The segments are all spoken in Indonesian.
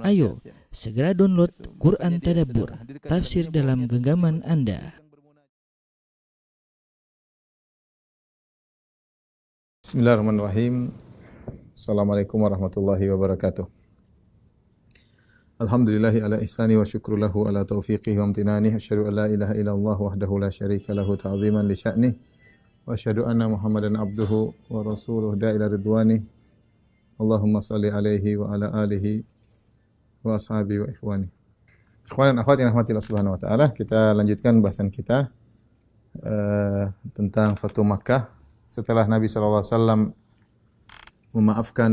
Ayo, segera download Quran Tadabbur, tafsir dalam genggaman Anda. Bismillahirrahmanirrahim. Assalamualaikum warahmatullahi wabarakatuh. Alhamdulillahi ala ihsani wa syukru lahu ala taufiqihi wa amtinani. Asyhadu an la ilaha illallah wahdahu la syarika lahu ta'ziman li sya'nih. Wa asyhadu anna Muhammadan abduhu wa rasuluhu da'ila ridwani. Allahumma salli alaihi wa ala alihi wa ashabi wa ikhwani. Ikhwan dan akhwat yang rahmati Allah Subhanahu wa taala, kita lanjutkan bahasan kita tentang Fatu Makkah setelah Nabi sallallahu alaihi wasallam memaafkan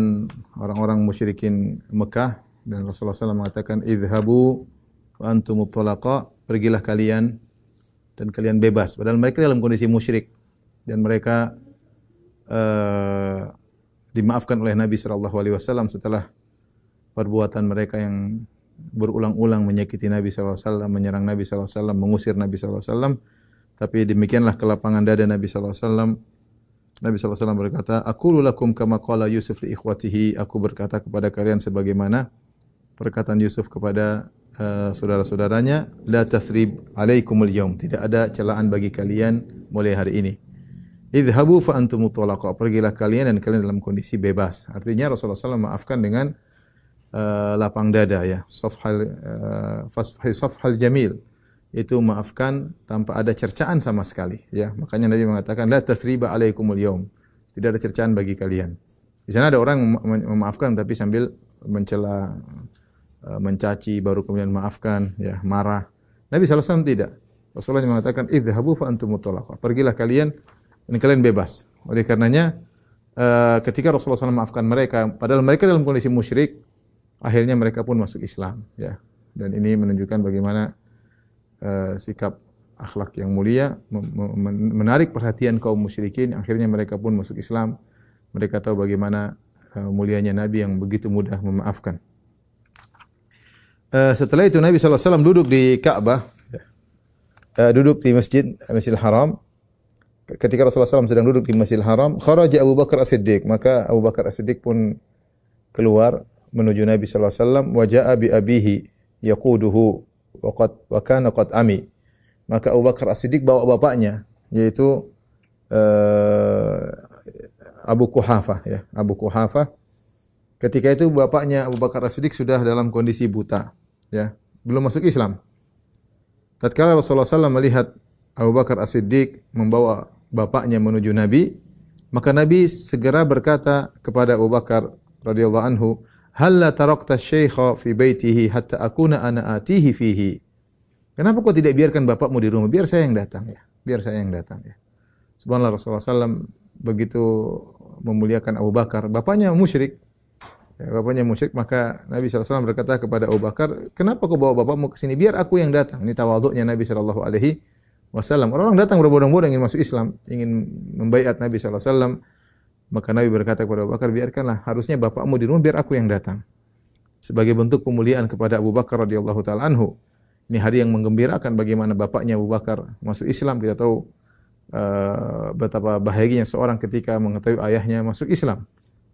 orang-orang musyrikin Mekah dan Rasulullah SAW mengatakan idhabu wa antumut thalaqa, pergilah kalian dan kalian bebas, padahal mereka dalam kondisi musyrik dan mereka dimaafkan oleh Nabi sallallahu alaihi wasallam setelah perbuatan mereka yang berulang-ulang menyakiti Nabi sallallahu alaihi wasallam, menyerang Nabi sallallahu alaihi wasallam, mengusir Nabi sallallahu alaihi wasallam. Tapi demikianlah kelapangan dada Nabi sallallahu alaihi wasallam. Nabi sallallahu alaihi wasallam berkata, "Aqulu lakum kama qala Yusuf li ikhwatihi." Aku berkata kepada kalian sebagaimana perkataan Yusuf kepada saudara-saudaranya, "La tathrib alaikumul yaum." Tidak ada celaan bagi kalian mulai hari ini. Idhabu fa antumut thalaqa. Pergilah kalian dan kalian dalam kondisi bebas. Artinya Rasulullah SAW maafkan dengan lapang dada, ya. Safhal jamil. Itu maafkan tanpa ada cercaan sama sekali, ya. Makanya Nabi mengatakan la tathriba alaikumul yaum. Tidak ada cercaan bagi kalian. Di sana ada orang memaafkan tapi sambil mencela, mencaci, baru kemudian maafkan, ya, marah. Nabi SAW tidak. Rasulullah mengatakan idhabu fa antumut thalaqa. Pergilah kalian dan kalian bebas. Oleh karenanya ketika Rasulullah SAW maafkan mereka, padahal mereka dalam kondisi musyrik, akhirnya mereka pun masuk Islam, ya. Dan ini menunjukkan bagaimana sikap akhlak yang mulia menarik perhatian kaum musyrikin. Akhirnya mereka pun masuk Islam. Mereka tahu bagaimana mulianya Nabi yang begitu mudah memaafkan. Setelah itu Nabi SAW duduk di Ka'bah, duduk di Masjidil Haram. Ketika Rasulullah SAW sedang duduk di Masjidil Haram, kharaja Abu Bakar As-Siddiq, maka Abu Bakar As-Siddiq pun keluar menuju Nabi sallallahu alaihi wasallam. Wa jaa bi abihi yaquduhu wa kana qad ami. Maka Abu Bakar As-Siddiq bawa bapaknya, yaitu Abu Quhafah, ya, Abu Quhafah. Ketika itu bapaknya Abu Bakar As-Siddiq sudah dalam kondisi buta, ya, belum masuk Islam. Tatkala Rasulullah SAW melihat Abu Bakar As-Siddiq membawa bapaknya menuju Nabi, maka Nabi segera berkata kepada Abu Bakar radhiyallahu anhu, "Halla tarakta syaikha fi baitihi hatta akuna ana atihi fihi." Kenapa kau tidak biarkan bapakmu di rumah? Biar saya yang datang, ya. Biar saya yang datang, ya. Subhanallah, Rasulullah SAW begitu memuliakan Abu Bakar. Bapaknya musyrik. Ya, bapaknya musyrik, maka Nabi SAW berkata kepada Abu Bakar, "Kenapa kau bawa bapakmu ke sini? Biar aku yang datang." Ini tawadhu'nya Nabi SAW. Orang datang berbondong-bondong ingin masuk Islam, ingin membaiat Nabi SAW. Maka Nabi berkata kepada Abu Bakar, "Biarkanlah, harusnya bapakmu di rumah, biar aku yang datang." Sebagai bentuk pemuliaan kepada Abu Bakar radhiyallahu taala anhu. Ini hari yang menggembirakan bagaimana bapaknya Abu Bakar masuk Islam. Kita tahu betapa bahagianya seorang ketika mengetahui ayahnya masuk Islam.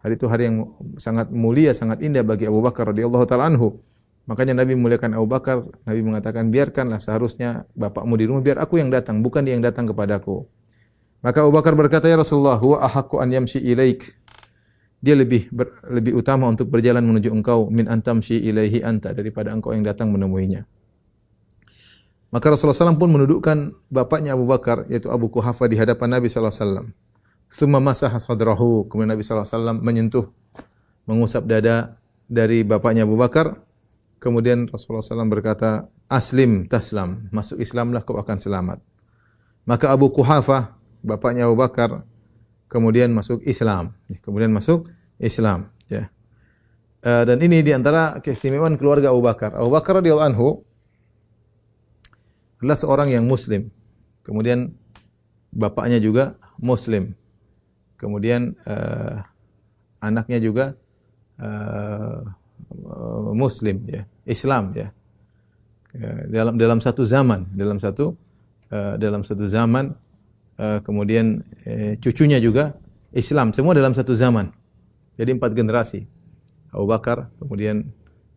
Hari itu hari yang sangat mulia, sangat indah bagi Abu Bakar radhiyallahu taala anhu. Makanya Nabi memuliakan Abu Bakar. Nabi mengatakan, "Biarkanlah, seharusnya bapakmu di rumah, biar aku yang datang, bukan dia yang datang kepadaku." Maka Abu Bakar berkata, "Ya Rasulullah, huwa ahaqqu an yamshi ilaik." Dia lebih utama untuk berjalan menuju engkau min antamshi ilaihi anta, daripada engkau yang datang menemuinya. Maka Rasulullah SAW pun menundukkan bapaknya Abu Bakar, yaitu Abu Quhafah, di hadapan Nabi sallallahu alaihi wasallam. Tsumma masaha sadrahu. Kemudian Nabi sallallahu alaihi wasallam menyentuh, mengusap dada dari bapaknya Abu Bakar. Kemudian Rasulullah SAW berkata, "Aslim taslam." Masuk Islamlah, kau akan selamat. Maka Abu Quhafah, bapaknya Abu Bakar, kemudian masuk Islam. Ya. Dan ini diantara keistimewaan keluarga Abu Bakar. Abu Bakar radhiyallahu anhu adalah seorang yang Muslim. Kemudian bapaknya juga Muslim. Kemudian anaknya juga Muslim, ya, Islam, ya. Dalam satu zaman, kemudian cucunya juga Islam, semua dalam satu zaman. Jadi 4 generasi. Abu Bakar, kemudian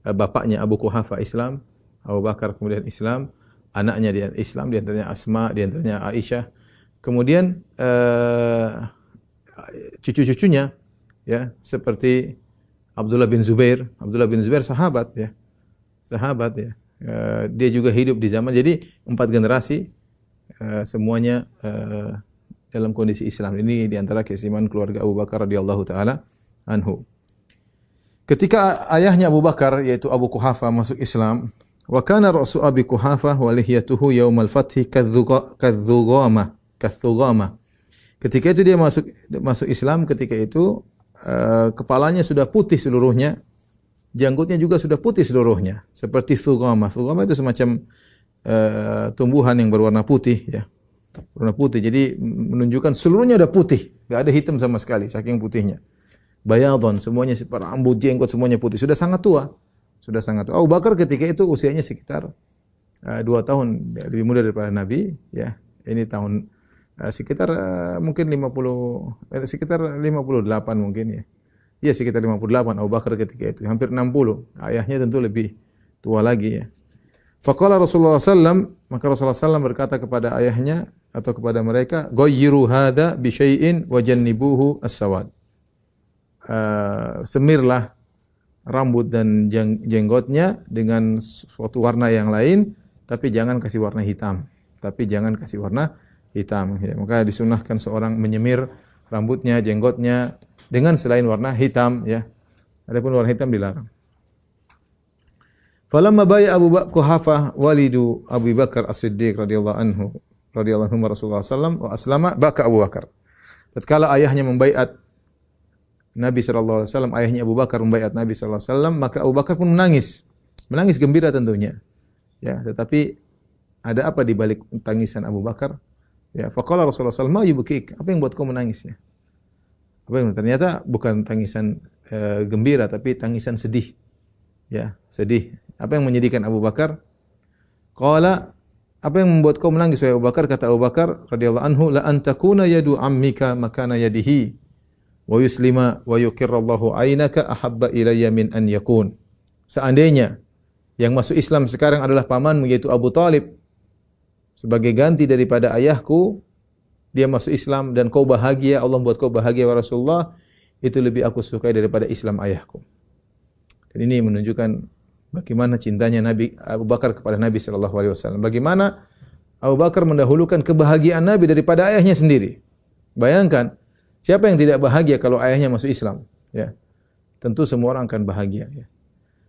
bapaknya Abu Quhafa Islam, Abu Bakar kemudian Islam, anaknya dia Islam, di antaranya Asma, di antaranya Aisyah. Kemudian cucu-cucunya ya seperti Abdullah bin Zubair. Abdullah bin Zubair sahabat ya. Sahabat ya. Dia juga hidup di zaman, jadi 4 generasi semuanya dalam kondisi Islam. Ini di antara keistimewaan keluarga Abu Bakar radhiyallahu taala anhu. Ketika ayahnya Abu Bakar yaitu Abu Quhafa masuk Islam, wa kana ra'su Abi Quhafa wa lihiyatuhu yaumal fathi kadzugamah. Ketika itu dia masuk Islam, ketika itu kepalanya sudah putih seluruhnya, janggutnya juga sudah putih seluruhnya, seperti thugamah. Thugamah itu semacam tumbuhan yang berwarna putih ya. Warna putih. Jadi menunjukkan seluruhnya sudah putih, enggak ada hitam sama sekali saking putihnya. Bayadon, semuanya rambut, jenggot semuanya putih. Sudah sangat tua. Sudah sangat tua. Abu Bakar ketika itu usianya sekitar 2 tahun lebih muda daripada Nabi ya. Ini tahun sekitar mungkin 58 mungkin ya. Ya sekitar 58 Abu Bakar ketika itu, hampir 60. Ayahnya tentu lebih tua lagi ya. Faqala Rasulullah sallam, maka Rasulullah sallam berkata kepada ayahnya atau kepada mereka, "Ghayyiru hadza bi syai'in wa jannibuhu as-sawad." Semirlah rambut dan jenggotnya dengan suatu warna yang lain, tapi jangan kasih warna hitam. Ya, maka disunahkan seorang menyemir rambutnya, jenggotnya dengan selain warna hitam ya. Adapun warna hitam dilarang. Falamma baya Abu Quhafa walidu Abu Bakar As-Siddiq radhiyallahu anhu Rasulullah sallam wa aslama baka Abu Bakar. Tatkala ayahnya membaiat Nabi sallallahu alaihi wasallam, ayahnya Abu Bakar membaiat Nabi sallallahu alaihi wasallam, maka Abu Bakar pun menangis. Menangis gembira tentunya. Ya, tetapi ada apa di balik tangisan Abu Bakar? Ya, faqala Rasulullah sallallahu alaihi wasallam, "Ma yubkik?" Apa yang buat kau menangis ya? Ternyata bukan tangisan gembira tapi tangisan sedih. Ya, sedih. Apa yang menyedihkan Abu Bakar? Qala, apa yang membuat kau menangis wahai Abu Bakar? Kata Abu Bakar radhiyallahu anhu, "La antakuna yadu ammika makana yadihi wa yuslima wa yuqirrallahu aynaka ahabba ilayya min an yakun." Seandainya yang masuk Islam sekarang adalah pamanmu yaitu Abu Talib, sebagai ganti daripada ayahku, dia masuk Islam dan kau bahagia, Allah buat kau bahagia wa Rasulullah, itu lebih aku sukai daripada Islam ayahku. Dan ini menunjukkan bagaimana cintanya Nabi Abu Bakar kepada Nabi sallallahu alaihi wasallam. Bagaimana Abu Bakar mendahulukan kebahagiaan Nabi daripada ayahnya sendiri. Bayangkan, siapa yang tidak bahagia kalau ayahnya masuk Islam? Ya, tentu semua orang akan bahagia. Ya.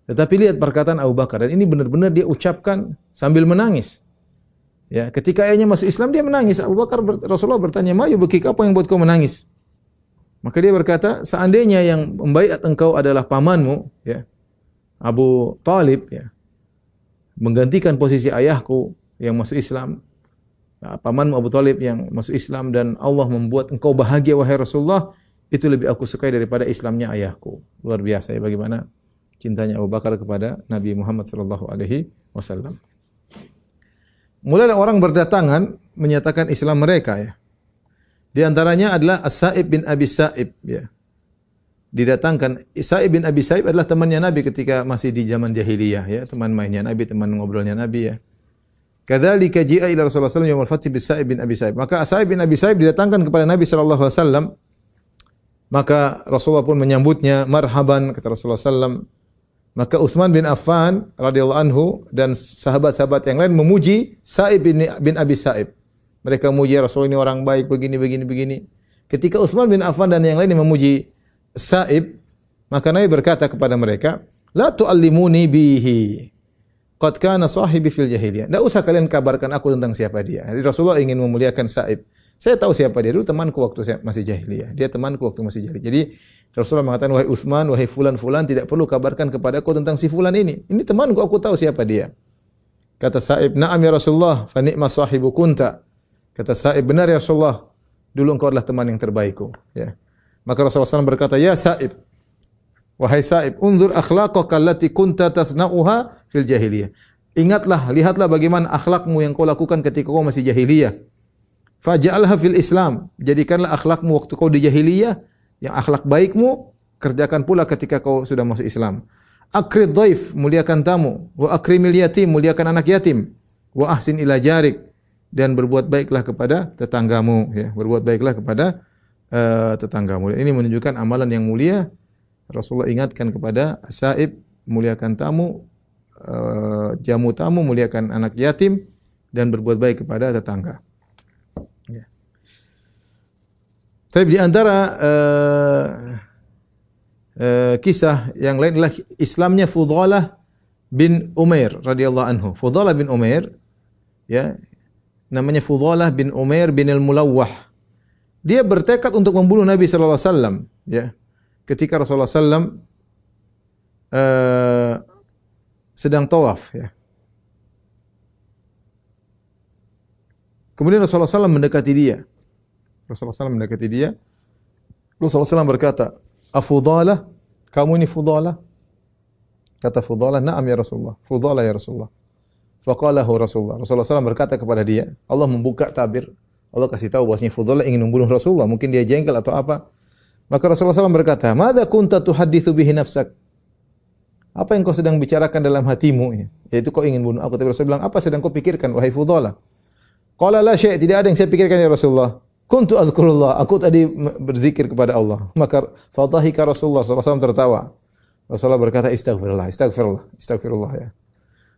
Tetapi lihat perkataan Abu Bakar, dan ini benar-benar dia ucapkan sambil menangis. Ya, ketika ayahnya masuk Islam dia menangis. Rasulullah bertanya, "Ma yubkik, apa yang buat kau menangis?" Maka dia berkata, seandainya yang membaiat engkau adalah pamanmu, ya, Abu Talib, ya, menggantikan posisi ayahku yang masuk Islam, pamanmu Abu Talib yang masuk Islam, dan Allah membuat engkau bahagia wahai Rasulullah, itu lebih aku sukai daripada Islamnya ayahku. Luar biasa ya bagaimana cintanya Abu Bakar kepada Nabi Muhammad sallallahu alaihi wasallam. Mulailah orang berdatangan menyatakan Islam mereka ya. Di antaranya adalah As-Sa'ib bin Abi Sa'ib ya. Didatangkan Sa'ib bin Abi Sa'ib adalah temannya Nabi ketika masih di zaman jahiliyah ya, teman mainnya Nabi, teman ngobrolnya Nabi ya. Kadzalika ji'a ila Rasulullah sallallahu alaihi wasallam yaumul fath bi Sa'ib bin Abi Sa'ib. Maka Sa'ib bin Abi Sa'ib didatangkan kepada Nabi sallallahu alaihi wasallam. Maka Rasulullah pun menyambutnya, marhaban kata Rasulullah sallallahu. Maka Utsman bin Affan radhiyallahu anhu dan sahabat-sahabat yang lain memuji Sa'ib bin Abi Sa'ib. Mereka memuji Rasul ini orang baik begini. Ketika Utsman bin Affan dan yang lain memuji Sa'ib, maka Nabi berkata kepada mereka, "La tu'allimuni bihi. Qad kana sahibi fil jahiliyah." Enggak usah kalian kabarkan aku tentang siapa dia. Jadi Rasulullah ingin memuliakan Sa'ib. Saya tahu siapa dia, dulu temanku waktu saya masih jahiliyah. Dia temanku waktu masih jahiliyah. Jadi Rasulullah mengatakan, "Wahai Utsman, wahai fulan tidak perlu kabarkan kepadaku tentang si fulan ini. Ini temanku, aku tahu siapa dia." Kata Sa'ib, "Na'am ya Rasulullah, fa ni'ma sahibu kunta." Kata Sa'ib, "Benar ya Rasulullah, dulu engkau adalah teman yang terbaikku." Ya. Maka Rasulullah SAW berkata, "Ya Sa'ib, wahai Sa'ib, unzur akhlaqaka allati kunta tasna'uha fil jahiliyah." Ingatlah, lihatlah bagaimana akhlakmu yang kau lakukan ketika kau masih jahiliyah. Faj'alha fil Islam. Jadikanlah akhlakmu waktu kau di jahiliyah, yang akhlak baikmu kerjakan pula ketika kau sudah masuk Islam. akrid dhaif, muliakan tamu, wa akrimil yatim, muliakan anak yatim, wa ahsin ila jarik, dan berbuat baiklah kepada tetanggamu, ya, berbuat baiklah kepada tetanggamu. Dan ini menunjukkan amalan yang mulia. Rasulullah ingatkan kepada saib, muliakan tamu, jamu tamu, muliakan anak yatim, dan berbuat baik kepada tetangga. Ya. Tapi di antara kisah yang lain adalah Islamnya Fudhalah bin Umair radhiyallahu anhu. Fudhalah bin Umair, ya, namanya Fudhalah bin Umair bin al-Mulawwah. Dia bertekad untuk membunuh Nabi sallallahu alaihi wasallam, ya. Ketika Rasulullah sallam sedang tawaf, ya. Kemudian Rasulullah sallam mendekati dia. Rasulullah sallam berkata, "Afudhalah, kamu ini Fudhalah?" Kata Fudhalah, "Na'am ya Rasulullah." Fudhalah ya Rasulullah. Faqalahu Rasulullah. Rasulullah sallam berkata kepada dia, Allah membuka tabir. Allah kasih tahu bahwasanya Fudhalah ingin membunuh Rasulullah, mungkin dia jengkel atau apa. Maka Rasulullah sallam berkata, "Madza kunta tuhaditsu bihi nafsak?" Apa yang kau sedang bicarakan dalam hatimu? Yaitu kau ingin bunuh aku. Tapi Rasulullah bilang, apa sedang kau pikirkan wahai Fudhalah? Qala la syai', tidak ada yang saya pikirkan ya Rasulullah. Kuntu azkurullah, aku tadi berzikir kepada Allah. Maka fadhahika Rasulullah sallallahu alaihi wasallam tertawa. Rasulullah berkata, "Istaghfirullah, istaghfirullah, istaghfirullah," ya.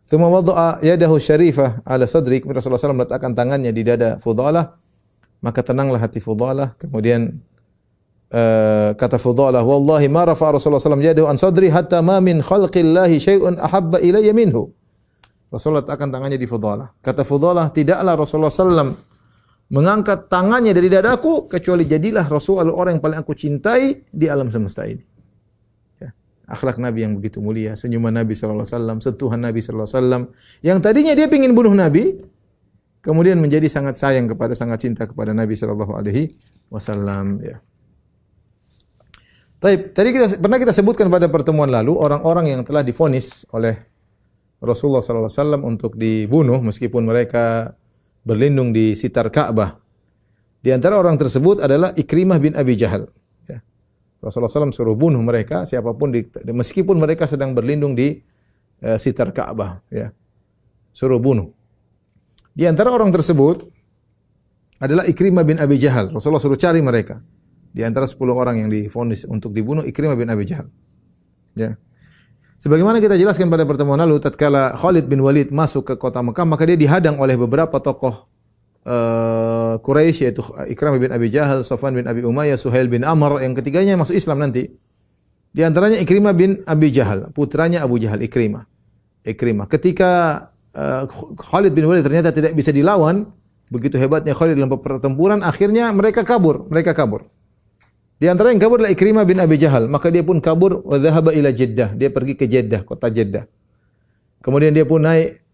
Tsumma wada'a yadahu syarifah ala sadri. Rasulullah sallallahu alaihi wasallam meletakkan tangannya di dada Fudhalah. Maka tenanglah hati Fudhalah. Kemudian kata Fudhalah, "Wallahi ma rafa'a Rasulullah sallallahu alaihi wasallam yadahu an sadri hatta ma min khalqillahi syai'un ahabba ilayya minhu." Rasulullah letakkan tangannya di Fudhalah. Kata Fudhalah, tidaklah Rasulullah sallallahu mengangkat tangannya dari dadaku kecuali jadilah Rasul orang yang paling aku cintai di alam semesta ini. Ya. Akhlak Nabi yang begitu mulia, senyuman Nabi sallallahu alaihi wasallam, sentuhan Nabi sallallahu alaihi wasallam, yang tadinya dia ingin bunuh Nabi, kemudian menjadi sangat sayang kepada, sangat cinta kepada Nabi sallallahu alaihi wasallam, ya. Tadi pernah kita sebutkan pada pertemuan lalu orang-orang yang telah divonis oleh Rasulullah sallallahu alaihi wasallam untuk dibunuh meskipun mereka berlindung di sitar Ka'bah. Di antara orang tersebut adalah Ikrimah bin Abi Jahal. Ya. Rasulullah SAW suruh bunuh mereka, siapapun meskipun mereka sedang berlindung di sitar Ka'bah. Ya. Suruh bunuh. Di antara orang tersebut adalah Ikrimah bin Abi Jahal. Rasulullah suruh cari mereka. Di antara 10 orang yang divonis untuk dibunuh, Ikrimah bin Abi Jahal. Ya. Sebagaimana kita jelaskan pada pertemuan lalu, tatkala Khalid bin Walid masuk ke kota Mekah, maka dia dihadang oleh beberapa tokoh Quraisy, yaitu Ikrimah bin Abi Jahal, Safwan bin Abi Umayyah, Suhail bin Amr, yang ketiganya masuk Islam nanti. Di antaranya Ikrimah bin Abi Jahal, putranya Abu Jahal, Ikrimah. Ketika Khalid bin Walid ternyata tidak bisa dilawan, begitu hebatnya Khalid dalam pertempuran, akhirnya mereka kabur. Di antara yang kabur adalah Ikrimah bin Abi Jahal, maka dia pun kabur wa dhahaba ila Jeddah, dia pergi ke Jeddah, kota Jeddah. Kemudian dia pun naik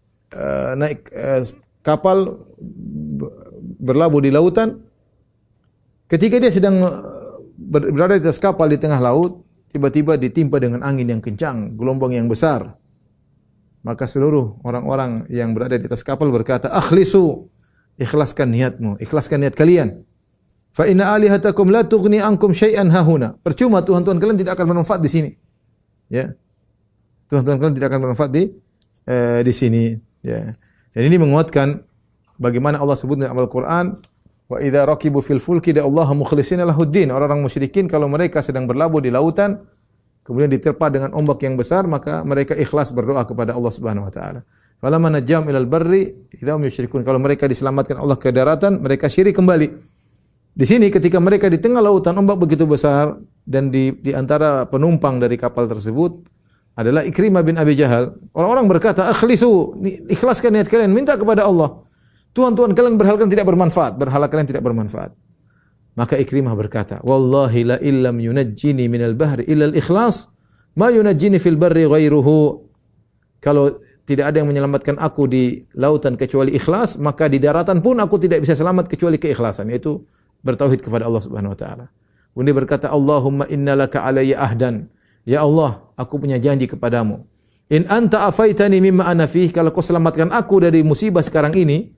kapal berlabuh di lautan. Ketika dia sedang berada di atas kapal di tengah laut, tiba-tiba ditimpa dengan angin yang kencang, gelombang yang besar. Maka seluruh orang-orang yang berada di atas kapal berkata, "Akhlisu, ikhlaskan niatmu, ikhlaskan niat kalian. Fa inna alihatakum la tughni ankum syai'an hahuna." Percuma Tuhan-Tuhan kalian tidak akan bermanfaat di sini. Ya. Tuhan-Tuhan kalian tidak akan bermanfaat di sini, ya. Dan ini menguatkan bagaimana Allah sebut dalam Al-Qur'an, wa idza raqibu fil fulki da'allaha mukhlishina lahuddin. Orang-orang musyrikin kalau mereka sedang berlabuh di lautan kemudian diterpa dengan ombak yang besar, maka mereka ikhlas berdoa kepada Allah Subhanahu wa taala. Falamma najjahum ilal barri idza hum yusyrikun. Kalau mereka diselamatkan Allah ke daratan, mereka syirik kembali. Di sini ketika mereka di tengah lautan, ombak begitu besar, dan di antara penumpang dari kapal tersebut adalah Ikrimah bin Abi Jahal. Orang-orang berkata, "Akhlisu, ikhlaskan niat kalian, minta kepada Allah. Tuhan-tuhan kalian berhala kalian tidak bermanfaat." Maka Ikrimah berkata, "Wallahi la illam yunajjini minal bahri illa al-ikhlas, ma yunajjini fil barri ghairuhu." Kalau tidak ada yang menyelamatkan aku di lautan kecuali ikhlas, maka di daratan pun aku tidak bisa selamat kecuali keikhlasan, yaitu bertauhid kepada Allah Subhanahu wa taala. Kemudian dia berkata, "Allahumma innalaka alayya ahdan." Ya Allah, aku punya janji kepadamu. In anta afaitani mimma ana fih, kalau kau selamatkan aku dari musibah sekarang ini,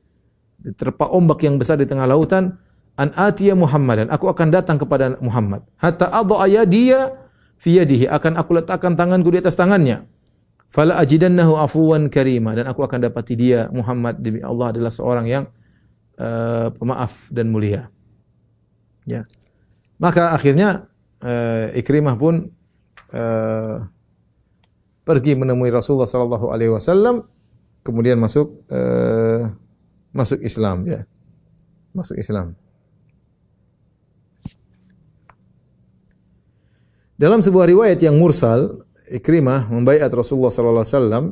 diterpa ombak yang besar di tengah lautan, an atiya Muhammadan, aku akan datang kepada Muhammad. Hatta adha yadiya fi yadihi, akan aku letakkan tanganku di atas tangannya. Fala ajidannahu afuwan karima, dan aku akan dapati dia Muhammad demi Allah adalah seorang yang pemaaf dan mulia. Ya. Maka akhirnya Ikrimah pun pergi menemui Rasulullah sallallahu alaihi wasallam, kemudian masuk Islam, ya. Masuk Islam. Dalam sebuah riwayat yang mursal, Ikrimah membaiat Rasulullah sallallahu alaihi wasallam,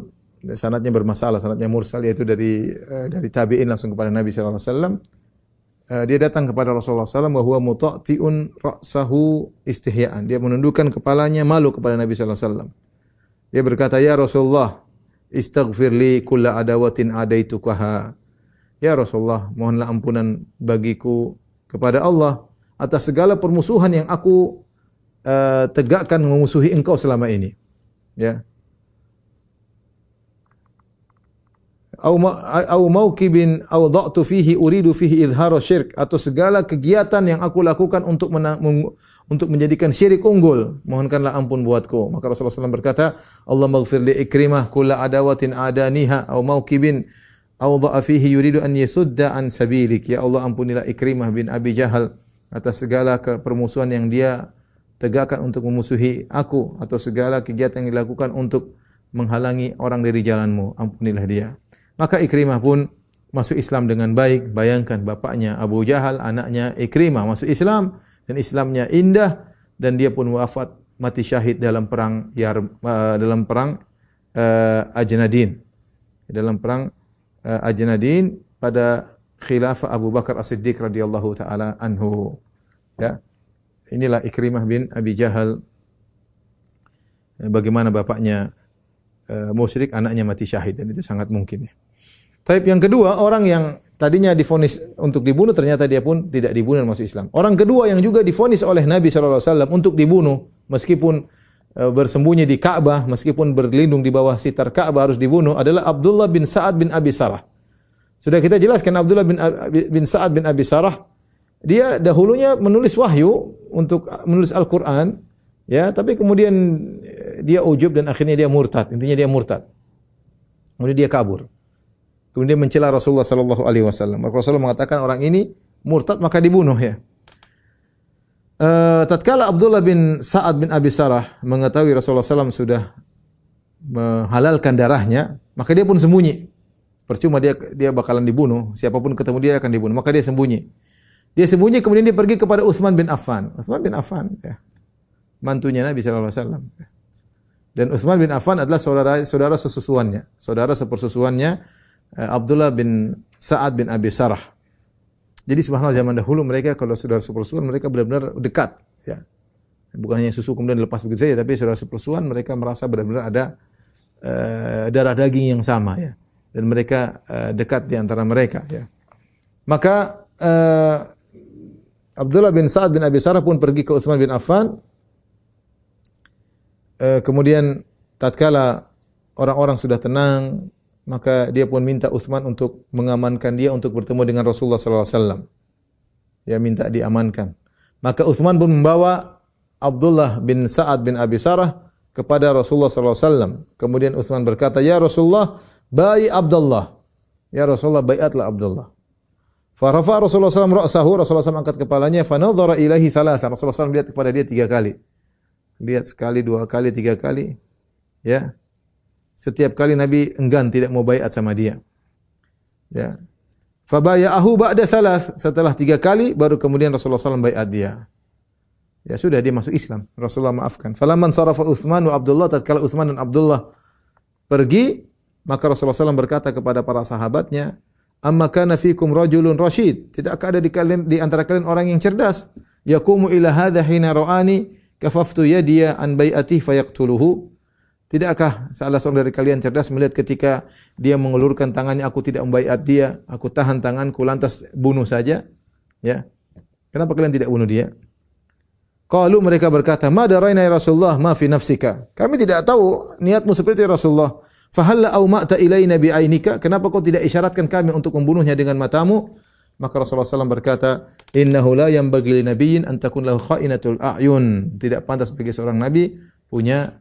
sanadnya bermasalah, sanadnya mursal, yaitu dari tabi'in langsung kepada Nabi sallallahu alaihi wasallam. Dia datang kepada Rasulullah sallallahu alaihi wasallam wa huwa muta'tiun ra'sahu istihya'an. Dia menundukkan kepalanya malu kepada Nabi sallallahu alaihi wasallam. Dia berkata, "Ya Rasulullah, istaghfir li kulla adawatin adaitukaha." Ya Rasulullah, mohonlah ampunan bagiku kepada Allah atas segala permusuhan yang aku tegakkan memusuhi engkau selama ini. Ya. Au mauqibin au dha'tu fihi uridu fihi idhara syirk, atau segala kegiatan yang aku lakukan untuk menjadikan syirik unggul, mohonkanlah ampun buatku. Maka Rasulullah SAW berkata, Allah maghfir li Ikrimah kulla adawatin adaniha au mauqibin au dha'a fihi yuridu an yasudda an sabilik. Ya Allah, ampunilah Ikrimah bin Abi Jahal atas segala permusuhan yang dia tegakkan untuk memusuhi aku, atau segala kegiatan yang dilakukan untuk menghalangi orang dari jalanmu, ampunilah dia. Maka Ikrimah pun masuk Islam dengan baik. Bayangkan, bapaknya Abu Jahal, anaknya Ikrimah masuk Islam, dan Islamnya indah, dan dia pun wafat mati syahid dalam perang Ajnadin. Dalam perang Ajnadin pada khilafah Abu Bakar As-Siddiq radhiyallahu taala anhu. Ya. Inilah Ikrimah bin Abi Jahal. Bagaimana bapaknya musyrik, anaknya mati syahid, dan itu sangat mungkin, ya. Taib yang kedua, orang yang tadinya divonis untuk dibunuh, ternyata dia pun tidak dibunuh dan masuk Islam. Orang kedua yang juga divonis oleh Nabi sallallahu alaihi wasallam untuk dibunuh, meskipun bersembunyi di Ka'bah, meskipun berlindung di bawah sitar Ka'bah harus dibunuh, adalah Abdullah bin Sa'ad bin Abi Sarah. Sudah kita jelaskan, Abdullah bin Sa'ad bin Abi Sarah, dia dahulunya menulis wahyu untuk menulis Al-Quran, ya, tapi kemudian dia ujub dan akhirnya dia murtad. Intinya dia murtad. Kemudian dia kabur. Kemudian dia mencela Rasulullah sallallahu alaihi wasallam. Maka Rasulullah mengatakan orang ini murtad maka dibunuh, ya. Tatkala Abdullah bin Sa'ad bin Abi Sarah mengetahui Rasulullah SAW sudah menghalalkan darahnya, maka dia pun sembunyi. Percuma dia bakalan dibunuh, siapapun ketemu dia akan dibunuh. Maka dia sembunyi. Dia sembunyi, kemudian dia pergi kepada Utsman bin Affan. Utsman bin Affan, ya, mantunya Nabi sallallahu alaihi wasallam. Dan Utsman bin Affan adalah saudara sesusuannya, saudara sepersusuannya Abdullah bin Sa'ad bin Abi Sarah. Jadi subhanallah, zaman dahulu mereka kalau saudara sepersusuan mereka benar-benar dekat, ya. Bukan hanya susu kemudian lepas begitu saja, tapi saudara sepersusuan mereka merasa benar-benar ada darah daging yang sama, ya. Dan mereka dekat di antara mereka, ya. Maka Abdullah bin Sa'ad bin Abi Sarah pun pergi ke Utsman bin Affan. Kemudian tatkala orang-orang sudah tenang, maka dia pun minta Utsman untuk mengamankan dia untuk bertemu dengan Rasulullah sallallahu alaihi wasallam. Ya, minta diamankan. Maka Utsman pun membawa Abdullah bin Sa'ad bin Abi Sarah kepada Rasulullah sallallahu alaihi wasallam. Kemudian Utsman berkata, "Ya Rasulullah, bai Abdullah." Ya Rasulullah, baiatlah Abdullah. Farafa Rasulullah SAW ra'sahu, Rasulullah SAW angkat kepalanya, fanadhara ilaihi thalathan. Rasulullah SAW lihat kepada dia 3 kali. Lihat sekali, 2 kali, 3 kali. Ya. Setiap kali Nabi enggan tidak mau baiat sama dia. Ya. Fabaya'ahu ba'da thalath. Setelah 3 kali baru kemudian Rasulullah SAW baiat dia. Ya sudah, dia masuk Islam. Rasulullah maafkan. Falamman sarafa Utsman wa Abdullah, tatkala Utsman dan Abdullah pergi, maka Rasulullah SAW berkata kepada para sahabatnya, "Amma kana fikum rajulun rasyid." Tidakkah ada di antara kalian orang yang cerdas? Yaqumu ila hadha hina ra'ani kafaftu yadiya an bai'ati fayaqtuluhu. Tidakkah salah seorang dari kalian cerdas melihat ketika dia mengulurkan tangannya, aku tidak membaiat dia, aku tahan tanganku lantas bunuh saja? Ya. Kenapa kalian tidak bunuh dia? Qalu, mereka berkata, "Ma daraina ya Rasulullah ma fi nafsika." Kami tidak tahu niatmu seperti itu ya Rasulullah. Fahalla au ma'ta ilaina bi ainika, kenapa kau tidak isyaratkan kami untuk membunuhnya dengan matamu? Maka Rasulullah SAW berkata, "Innahu la yanbaghi li nabiyyin an takun lahu kha'inatul a'yun." Tidak pantas bagi seorang nabi punya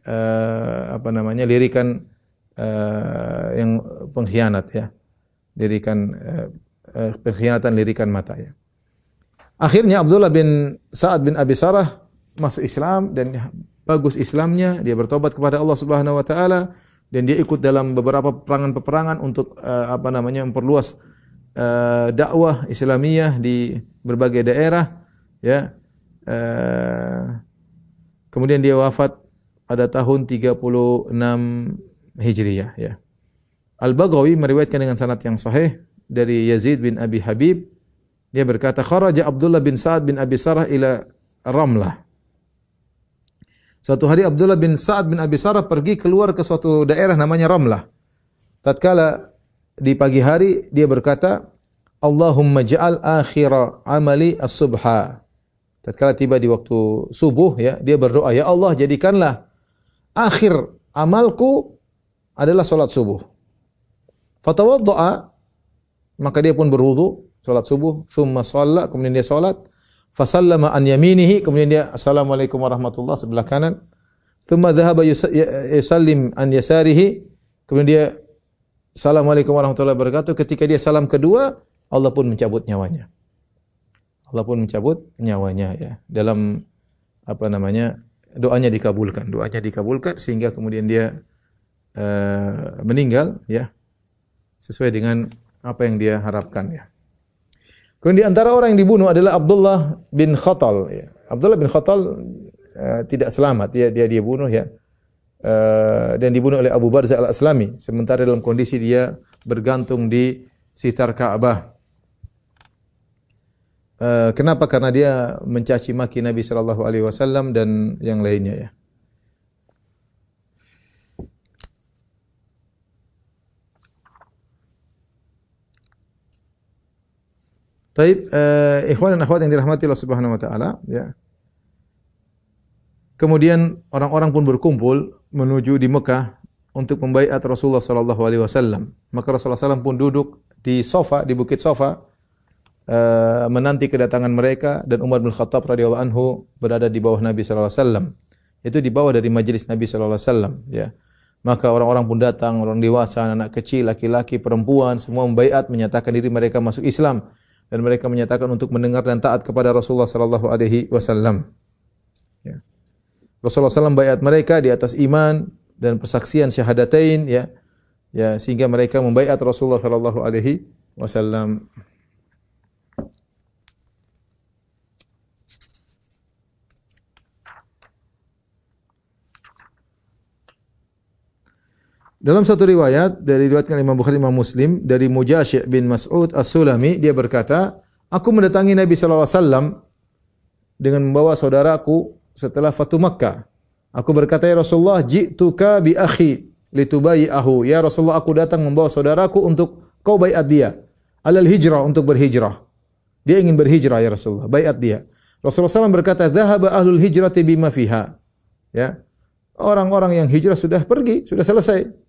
lirikan yang pengkhianat ya. Lirikan pengkhianatan lirikan mata ya. Akhirnya Abdullah bin Sa'ad bin Abi Sarah masuk Islam dan bagus Islamnya, dia bertobat kepada Allah Subhanahu wa taala dan dia ikut dalam beberapa peperangan untuk memperluas dakwah Islamiyah di berbagai daerah ya. Kemudian dia wafat pada tahun 36 Hijriyah ya. Al-Baghawi meriwayatkan dengan sanad yang sahih dari Yazid bin Abi Habib, dia berkata, kharaja Abdullah bin Sa'ad bin Abi Sarah ila Ramlah. Suatu hari Abdullah bin Sa'ad bin Abi Sarah pergi keluar ke suatu daerah namanya Ramlah. Tatkala di pagi hari dia berkata, Allahumma ja'al akhira amali as-subha. Tatkala tiba di waktu subuh ya, dia berdoa, ya Allah jadikanlah akhir amalku adalah salat subuh. Fatawadda'a, maka dia pun berwudu salat subuh, thumma shalla, kemudian dia salat, fasallama an yaminihi, kemudian dia assalamualaikum warahmatullahi sebelah kanan, thumma dhahaba yusallim an yasarihi, kemudian dia assalamualaikum warahmatullahi wabarakatuh. Ketika dia salam kedua, Allah pun mencabut nyawanya. Allah pun mencabut nyawanya ya. Dalam doanya dikabulkan sehingga kemudian dia meninggal ya sesuai dengan apa yang dia harapkan ya. Kemudian di antara orang yang dibunuh adalah Abdullah bin Khattal ya. Abdullah bin Khattal tidak selamat ya, dia bunuh ya. Dan dibunuh oleh Abu Barzah Al-Aslami sementara dalam kondisi dia bergantung di sekitar Ka'bah. Kenapa? Karena dia mencaci maki Nabi sallallahu alaihi wasallam dan yang lainnya ya. Taib, ikhwan dan akhwat yang dirahmati Allah Subhanahu wa taala ya. Kemudian orang-orang pun berkumpul menuju di Mekah untuk membaiat Rasulullah sallallahu alaihi wasallam. Maka Rasulullah SAW pun duduk di sofa, di bukit sofa, menanti kedatangan mereka, dan Umar bin Khattab radhiyallahu anhu berada di bawah Nabi sallallahu alaihi wasallam. Itu di bawah dari majelis Nabi sallallahu alaihi wasallam ya. Maka orang-orang pun datang, orang dewasa, anak kecil, laki-laki, perempuan, semua membaiat, menyatakan diri mereka masuk Islam dan mereka menyatakan untuk mendengar dan taat kepada Rasulullah sallallahu alaihi wasallam. Ya. Rasulullah SAW baiat mereka di atas iman dan persaksian syahadatain ya. Ya, sehingga mereka membaiat Rasulullah sallallahu alaihi wasallam. Dalam satu riwayat dari riwayatkan Imam Bukhari Imam Muslim dari Mujashih bin Mas'ud As-Sulami, dia berkata, aku mendatangi Nabi sallallahu alaihi wasallam dengan membawa saudaraku setelah Fatu Makkah. Aku berkata, ya Rasulullah, ji'tuka bi akhi litubayi'ahu. Ya Rasulullah, aku datang membawa saudaraku untuk kau baiat dia. Alal hijrah, untuk berhijrah. Dia ingin berhijrah ya Rasulullah, baiat dia. Rasulullah SAW berkata, dhahaba ahlul hijrati bima fiha. Ya. Orang-orang yang hijrah sudah pergi, sudah selesai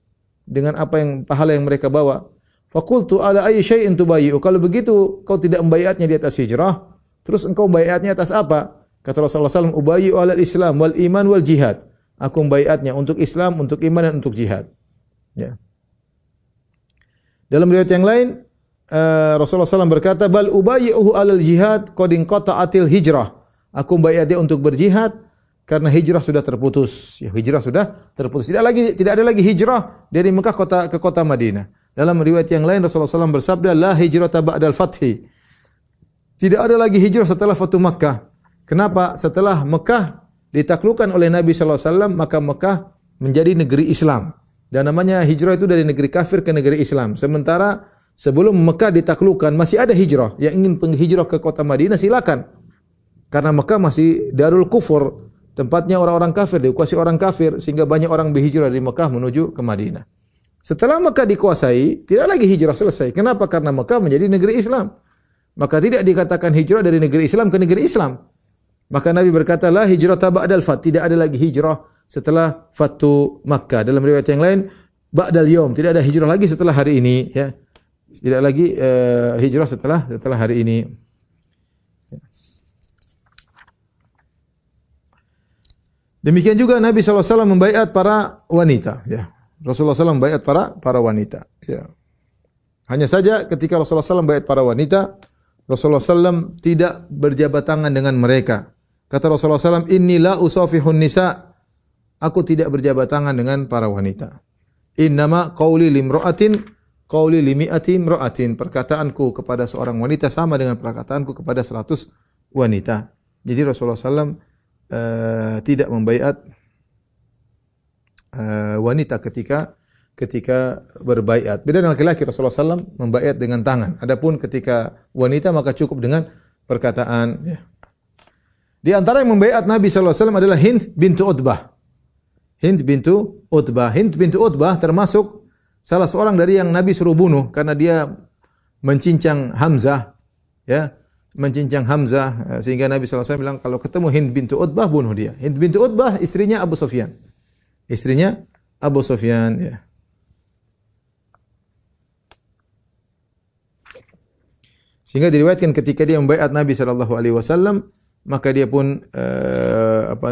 dengan apa yang pahala yang mereka bawa. Faqultu ala ayyi syai'in tubayyi'u. Kalau begitu kau tidak membaiatnya di atas hijrah, terus engkau baiatnya atas apa? Kata Rasulullah SAW, ubayyi'u alal Islam wal iman wal jihad. Aku membaiatnya untuk Islam, untuk iman dan untuk jihad. Ya. Dalam riwayat yang lain, Rasulullah SAW berkata, bal ubayyi'uhu alal jihad qad inqata'atil hijrah. Aku membaiat dia untuk berjihad karena hijrah sudah terputus. Ya, hijrah sudah terputus. Tidak ada lagi hijrah dari Mekah ke kota Madinah. Dalam riwayat yang lain Rasulullah SAW bersabda, la hijrata ba'dal fathi. Tidak ada lagi hijrah setelah Fatu Makkah. Kenapa? Setelah Mekah ditaklukkan oleh Nabi sallallahu alaihi wasallam, maka Mekah menjadi negeri Islam. Dan namanya hijrah itu dari negeri kafir ke negeri Islam. Sementara sebelum Mekah ditaklukkan masih ada hijrah. Yang ingin penghijrah ke kota Madinah silakan. Karena Mekah masih darul kufur, tempatnya orang-orang kafir, dikuasai orang kafir, sehingga banyak orang berhijrah dari Mekah menuju ke Madinah. Setelah Mekah dikuasai, tidak lagi hijrah selesai. Kenapa? Karena Mekah menjadi negeri Islam. Maka tidak dikatakan hijrah dari negeri Islam ke negeri Islam. Maka Nabi berkata, la hijrata ba'dal fath. Tidak ada lagi hijrah setelah Fatu Makkah. Dalam riwayat yang lain, ba'dal yawm. Tidak ada hijrah lagi setelah hari ini. Ya. Tidak lagi hijrah setelah hari ini. Demikian juga Nabi SAW membaiat para wanita. Ya. Rasulullah SAW baiat para wanita. Ya. Hanya saja ketika Rasulullah SAW baiat para wanita, Rasulullah SAW tidak berjabat tangan dengan mereka. Kata Rasulullah SAW, Inni la usafihun nisa. Aku tidak berjabat tangan dengan para wanita. Innama qawli limro'atin, qawli limi'ati imro'atin. Perkataanku kepada seorang wanita sama dengan perkataanku kepada 100 wanita. Jadi Rasulullah SAW tidak membaiat wanita ketika berbaiat. Beda dengan laki-laki, Rasulullah SAW membaiat dengan tangan. Adapun ketika wanita maka cukup dengan perkataan. Ya. Di antara yang membaiat Nabi SAW adalah Hind bintu Utbah. Hind bintu Utbah. Hind bintu Utbah termasuk salah seorang dari yang Nabi suruh bunuh karena dia mencincang Hamzah. Ya, mencincang Hamzah sehingga Nabi SAW bilang kalau ketemu Hind bintu Utbah bunuh dia. Hind bintu Utbah istrinya Abu Sufyan. Istrinya Abu Sufyan, ya. Sehingga diriwayatkan ketika dia membaiat Nabi sallallahu alaihi wasallam, maka dia pun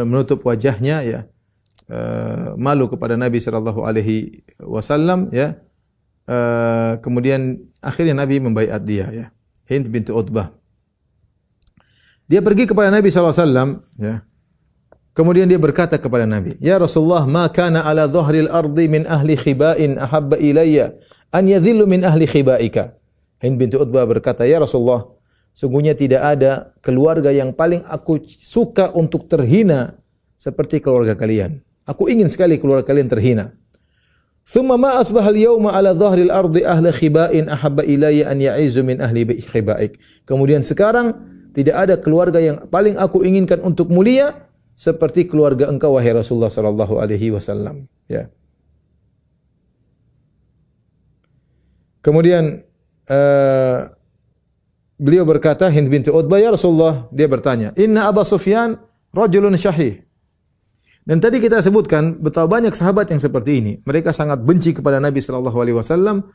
menutup wajahnya, ya. Malu kepada Nabi sallallahu alaihi wasallam, ya. Kemudian akhirnya Nabi membaiat dia, ya. Hind bintu Utbah. Dia pergi kepada Nabi sallallahu alaihi wasallam, ya. Kemudian dia berkata kepada Nabi, "Ya Rasulullah, ma kana ala dhahril ardi min ahli khiba'in ahabba ilayya an yadhillu min ahli khiba'ika." Hind bintu Utbah berkata, "Ya Rasulullah, sungguhnya tidak ada keluarga yang paling aku suka untuk terhina seperti keluarga kalian. Aku ingin sekali keluarga kalian terhina. Thumma ma asbaha al-yawma ala dhahril ardi ahli khiba'in ahabba ilayya an ya'izu min ahli khiba'ik." Kemudian sekarang tidak ada keluarga yang paling aku inginkan untuk mulia seperti keluarga engkau wahai Rasulullah sallallahu alaihi wasallam, ya. Kemudian beliau berkata, Hind bintu Utbah, "Ya Rasulullah," dia bertanya, "Inna Abu Sufyan rajulun syahih." Dan tadi kita sebutkan betapa banyak sahabat yang seperti ini. Mereka sangat benci kepada Nabi sallallahu alaihi wasallam,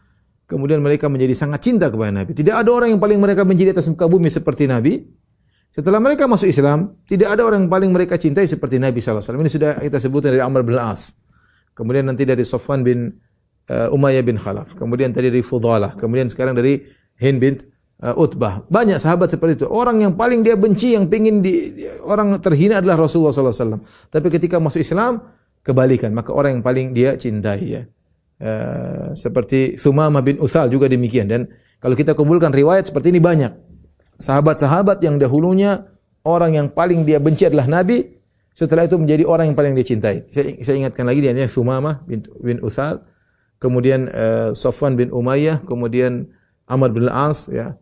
kemudian mereka menjadi sangat cinta kepada Nabi. Tidak ada orang yang paling mereka benci di atas muka bumi seperti Nabi. Setelah mereka masuk Islam, tidak ada orang yang paling mereka cintai seperti Nabi sallallahu alaihi wasallam. Ini sudah kita sebutkan dari Amr bin As. Kemudian nanti dari Safwan bin Umayyah bin Khalaf. Kemudian tadi dari Fudalah. Kemudian sekarang dari Hind bint Utbah. Banyak sahabat seperti itu. Orang yang paling dia benci, yang pingin orang terhina adalah Rasulullah sallallahu alaihi wasallam. Tapi ketika masuk Islam, kebalikan. Maka orang yang paling dia cintai, ya. Seperti Thumamah bin Uthal juga demikian. Dan kalau kita kumpulkan riwayat seperti ini banyak. Sahabat-sahabat yang dahulunya orang yang paling dia benci adalah Nabi, setelah itu menjadi orang yang paling dia cintai. Saya ingatkan lagi dia Thumamah bin Uthal, kemudian Safwan bin Umayyah, kemudian Amr bin As, ya.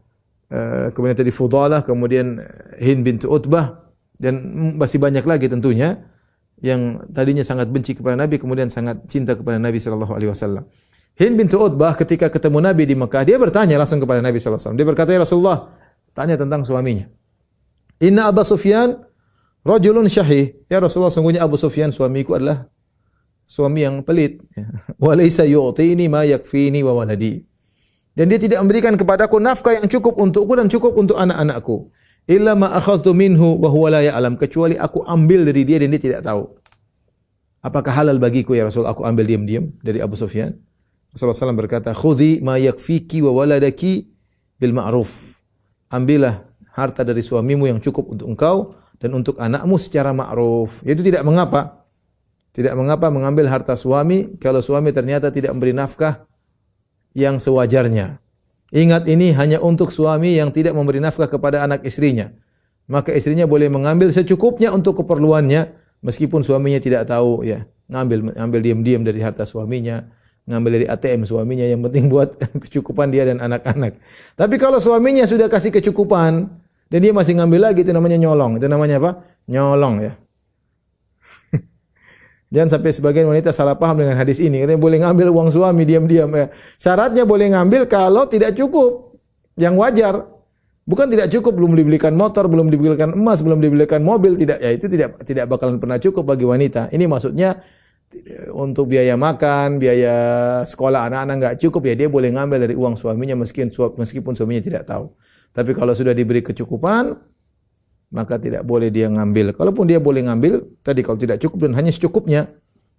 Kemudian tadi Fudalah, kemudian Hind bintu Utbah, dan masih banyak lagi tentunya yang tadinya sangat benci kepada Nabi kemudian sangat cinta kepada Nabi sallallahu alaihi wasallam. Hind bintu Utbah ketika ketemu Nabi di Mekah, dia bertanya langsung kepada Nabi sallallahu alaihi wasallam. Dia berkata, "Ya Rasulullah," tanya tentang suaminya. "Inna Abu Sufyan rajulun syahih." Ya Rasulullah, sungguhnya Abu Sufyan suamiku adalah suami yang pelit. "Wa laysa yu'tini ma yakfini wa waladi." Dan dia tidak memberikan kepadaku nafkah yang cukup untukku dan cukup untuk anak-anakku. "Illa ma akhadtu minhu wa huwa la ya'lam." Kecuali aku ambil dari dia dan dia tidak tahu. Apakah halal bagiku ya Rasul aku ambil diam-diam dari Abu Sufyan? Rasulullah SAW berkata, "Khudhi ma yakfiki wa waladaki bil ma'ruf." Ambillah harta dari suamimu yang cukup untuk engkau dan untuk anakmu secara ma'ruf. Itu tidak mengapa. Tidak mengapa mengambil harta suami kalau suami ternyata tidak memberi nafkah yang sewajarnya. Ingat, ini hanya untuk suami yang tidak memberi nafkah kepada anak istrinya. Maka istrinya boleh mengambil secukupnya untuk keperluannya meskipun suaminya tidak tahu, ya. Ngambil diam-diam dari harta suaminya, ngambil dari ATM suaminya, yang penting buat kecukupan dia dan anak-anak. Tapi kalau suaminya sudah kasih kecukupan dan dia masih ngambil lagi, itu namanya nyolong. Itu namanya apa? Nyolong, ya. Jangan sampai sebagian wanita salah paham dengan hadis ini. Katanya boleh ngambil uang suami diam-diam, ya. Syaratnya boleh ngambil kalau tidak cukup, yang wajar. Bukan tidak cukup, belum dibelikan motor, belum dibelikan emas, belum dibelikan mobil, tidak, ya itu tidak bakalan pernah cukup bagi wanita. Ini maksudnya untuk biaya makan, biaya sekolah anak-anak enggak cukup, ya dia boleh ngambil dari uang suaminya meskipun suaminya tidak tahu. Tapi kalau sudah diberi kecukupan, maka tidak boleh dia ngambil. Kalaupun dia boleh ngambil, tadi kalau tidak cukup dan hanya secukupnya,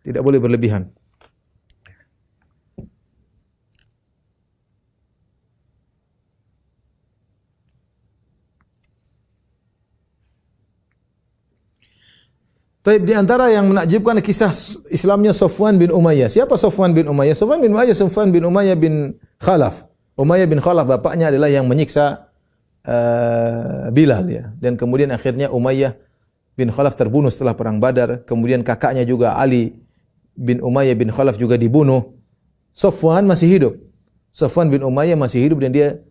tidak boleh berlebihan. Baik, di antara yang menakjubkan kisah Islamnya Safwan bin Umayyah. Siapa Safwan bin Umayyah? Safwan bin Umayyah bin Khalaf. Umayyah bin Khalaf bapaknya adalah yang menyiksa Bilal ya. Dan kemudian akhirnya Umayyah bin Khalaf terbunuh setelah perang Badar. Kemudian kakaknya juga Ali bin Umayyah bin Khalaf juga dibunuh. Safwan masih hidup. Safwan bin Umayyah masih hidup dan dia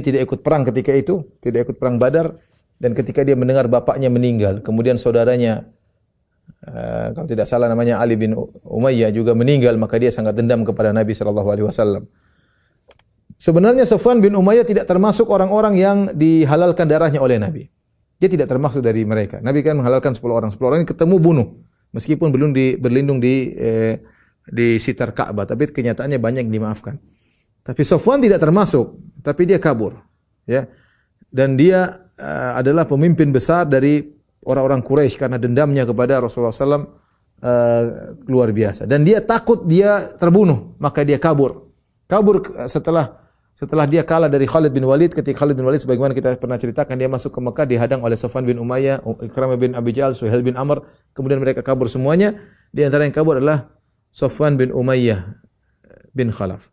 tidak ikut perang ketika itu, tidak ikut perang Badar. Dan ketika dia mendengar bapaknya meninggal, kemudian saudaranya kalau tidak salah namanya Ali bin Umayyah juga meninggal, maka dia sangat dendam kepada Nabi sallallahu alaihi wasallam. Sebenarnya Safwan bin Umayyah tidak termasuk orang-orang yang dihalalkan darahnya oleh Nabi. Dia tidak termasuk dari mereka. Nabi kan menghalalkan 10 orang. 10 orang ini ketemu bunuh. Meskipun belum berlindung di sekitar Ka'bah, tapi kenyataannya banyak yang dimaafkan. Tapi Safwan tidak termasuk, tapi dia kabur, ya. Dan dia adalah pemimpin besar dari orang-orang Quraisy karena dendamnya kepada Rasulullah SAW luar biasa. Dan dia takut dia terbunuh, maka dia kabur. Kabur setelah dia kalah dari Khalid bin Walid. Ketika Khalid bin Walid sebagaimana kita pernah ceritakan, dia masuk ke Mekah dihadang oleh Safwan bin Umayyah, Ikramah bin Abi Jahal, Suhail bin Amr. Kemudian mereka kabur semuanya. Di antara yang kabur adalah Safwan bin Umayyah bin Khalaf.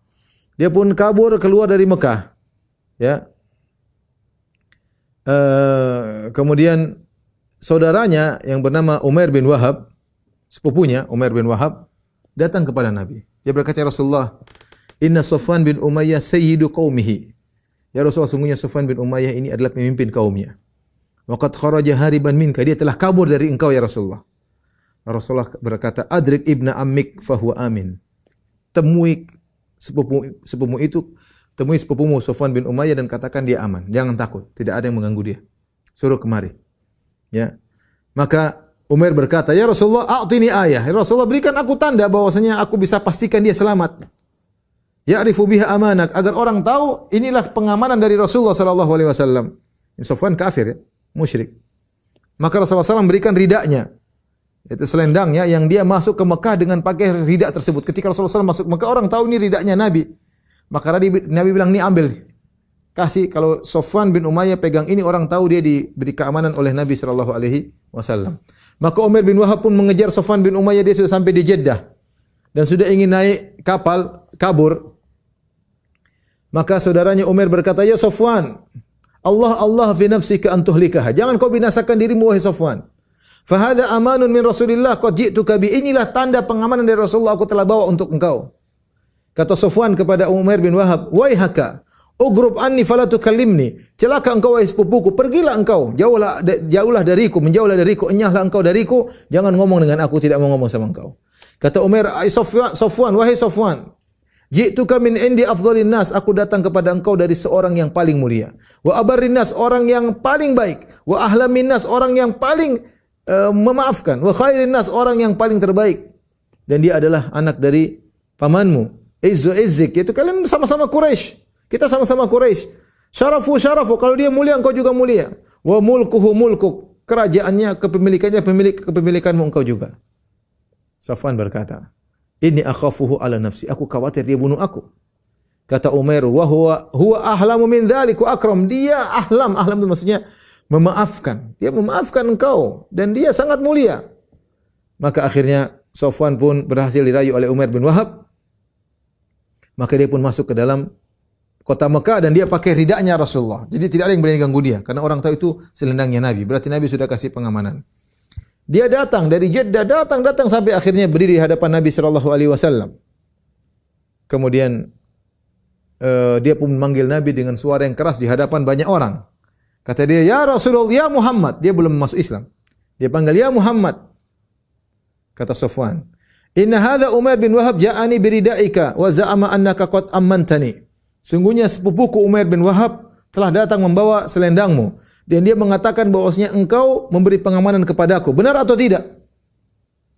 Dia pun kabur keluar dari Mekah. Ya. Kemudian saudaranya yang bernama Umair bin Wahab, sepupunya Umair bin Wahab, datang kepada Nabi. Dia berkata, "Ya Rasulullah, inna Safwan bin Umayyah sayyidu qaumihi." Ya Rasulullah, sungguhnya Safwan bin Umayyah ini adalah pemimpin kaumnya. Wa qad kharaja hariban minka, dia telah kabur dari engkau ya Rasulullah. Rasulullah berkata, "Adrik ibna ammik fahuwa amin." Temui sepupumu Safwan bin Umayyah dan katakan dia aman. Jangan takut, tidak ada yang mengganggu dia. Suruh kemari. Ya. Maka Umair berkata, "Ya Rasulullah, a'tini ayah." Ya Rasulullah, berikan aku tanda bahwasanya aku bisa pastikan dia selamat. Ya'rifu biha amanak, agar orang tahu inilah pengamanan dari Rasulullah sallallahu alaihi wasallam. Safwan kafir ya, musyrik. Maka Rasulullah SAW berikan ridanya, yaitu selendangnya yang dia masuk ke Mekah dengan pakai ridak tersebut. Ketika Rasulullah SAW masuk Mekah, orang tahu ini ridaknya Nabi. Maka Nabi bilang, "Ini ambil. Kasih, kalau Safwan bin Umayyah pegang ini, orang tahu dia diberi keamanan oleh Nabi sallallahu alaihi wasallam." Maka Umair bin Wahab pun mengejar Safwan bin Umayyah, dia sudah sampai di Jeddah dan sudah ingin naik kapal kabur. Maka saudaranya Umair berkata, "Ya Safwan, Allah fi nafsika an tuhlikaha." Jangan kau binasakan dirimu wahai Safwan. "Fa hadza amanun min Rasulillah qad ji'tuka bi." Inilah tanda pengamanan dari Rasulullah, aku telah bawa untuk engkau. Kata Safwan kepada Umair bin Wahab, "Waihaka, ugrub anni fala tukallimni." Celaka engkau wahai sepupuku, pergilah engkau, jauhlah dariku, menjauhlah dariku, enyahlah engkau dariku, jangan ngomong dengan aku, tidak mau ngomong sama engkau. Kata Umair, Safwan, wahai Safwan, ji'tuka min indi afdhalin nas, aku datang kepada engkau dari seorang yang paling mulia. Wa abarrin nas, orang yang paling baik. Wa ahlamin nas, orang yang paling memaafkan. Wa khairin nas, orang yang paling terbaik. Dan dia adalah anak dari pamanmu, Izzik, yaitu kalian sama-sama Quraisy. Kita sama-sama Quraisy. Syarafu, kalau dia mulia engkau juga mulia. Wa mulkuhu mulkuk, kerajaannya, kepemilikannya kepemilikanmu engkau juga. Safwan berkata, "Inni akhafuhu ala nafsi." Aku khawatir dia bunuh aku. Kata Umair, "Wa huwa ahlamu min dzalik wa akram." Dia ahlam itu maksudnya memaafkan. Dia memaafkan engkau dan dia sangat mulia. Maka akhirnya Safwan pun berhasil dirayu oleh Umair bin Wahab. Maka dia pun masuk ke dalam kota Mekah dan dia pakai ridaknya Rasulullah. Jadi tidak ada yang berani ganggu dia karena orang tahu itu selendangnya Nabi. Berarti Nabi sudah kasih pengamanan. Dia datang dari Jeddah, datang sampai akhirnya berdiri di hadapan Nabi sallallahu alaihi wasallam. Kemudian dia pun memanggil Nabi dengan suara yang keras di hadapan banyak orang. Kata dia, "Ya Rasulullah, ya Muhammad." Dia belum masuk Islam. Dia panggil, "Ya Muhammad." Kata Safwan, "Inna hadza Umair bin Wahab ja'ani biridaika wa za'ama annaka qad ammantani." Sungguhnya sepupuku Umair bin Wahab telah datang membawa selendangmu dan dia mengatakan bahwasanya engkau memberi pengamanan kepadaku. Benar atau tidak?